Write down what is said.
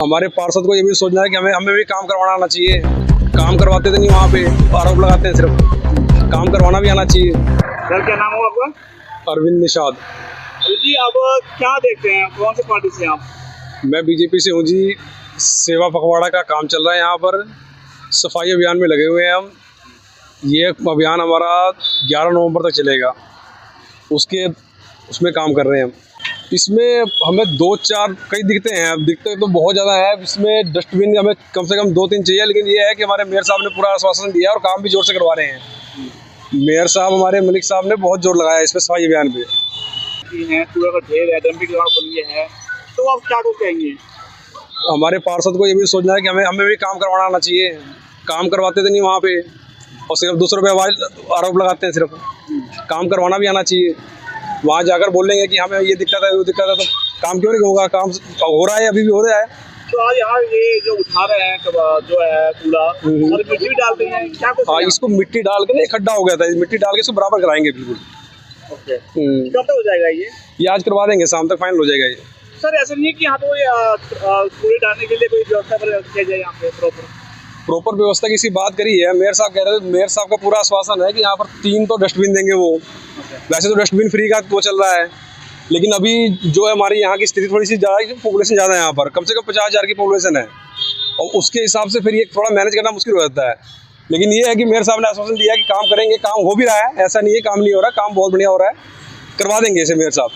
हमारे पार्षद को ये भी सोचना है कि हमें हमें भी काम करवाना आना चाहिए। काम करवाते तो नहीं, वहाँ पे आरोप लगाते हैं सिर्फ। काम करवाना भी आना चाहिए। सर क्या नाम होगा आपका? अरविंद निषाद। जी अब क्या देखते हैं, कौन सी पार्टी से आप? मैं बीजेपी से हूँ जी। सेवा पखवाड़ा का काम चल रहा है यहाँ पर। सफाई अभियान में लगे हुए हैं हम। ये अभियान हमारा 11 नवंबर तक चलेगा। उसमें काम कर रहे हैं हम। इसमें हमें 2-4 कई दिखते हैं, अब दिखते तो बहुत ज़्यादा है। इसमें डस्टबिन हमें कम से कम 2-3 चाहिए, लेकिन ये है कि हमारे मेयर साहब ने पूरा आश्वासन दिया और काम भी जोर से करवा रहे हैं। मेयर साहब हमारे मलिक साहब ने बहुत जोर लगाया इस पर, सफाई अभियान पे। कूड़ा का ढेर है, डंपिंग ग्राउंड बन गया है, तो आप क्या कुछ कहेंगे? हमारे पार्षद को ये भी सोचना है कि हमें भी काम करवाना आना चाहिए। काम करवाते तो नहीं वहाँ पे, और सिर्फ दूसरों पे आरोप लगाते हैं सिर्फ। काम करवाना भी आना चाहिए। वहाँ जाकर बोलेंगे कि हमें ये दिक्कत है, वो दिक्कत है, तो काम क्यों नहीं होगा? काम हो रहा है, अभी भी हो रहा है। तो आज यहाँ ये जो उठा रहे हैं जो है कूड़ा और मिट्टी भी डालते हैं, क्या कुछ? हाँ, इसको मिट्टी डाल के, नहीं खड्डा हो गया था, मिट्टी डाल के इसको बराबर कराएंगे बिल्कुल। ओके, कब तक हो जाएगा ये आज करवा देंगे, शाम तक फाइनल हो जाएगा ये। सर ऐसा नहीं है कि यहाँ पे कूड़े डालने के लिए कोई व्यवस्था किया जाए यहाँ पे प्रॉपर व्यवस्था की सी बात करी है। मेयर साहब कह रहे थे, मेयर साहब का पूरा आश्वासन है कि यहाँ पर 3 तो डस्टबिन देंगे वो। वैसे तो डस्टबिन फ्री का वो चल रहा है, लेकिन अभी जो है हमारी यहाँ की स्थिति थोड़ी सी ज़्यादा, पॉपुलेशन ज़्यादा है यहाँ पर, कम से कम 50,000 की पॉपुलेशन है, और उसके हिसाब से फिर ये थोड़ा मैनेज करना मुश्किल हो जाता है। लेकिन ये है कि मेयर साहब ने आश्वासन दिया कि काम करेंगे, काम हो भी रहा है, ऐसा नहीं है काम नहीं हो रहा, काम बहुत बढ़िया हो रहा है, करवा देंगे इसे मेयर साहब।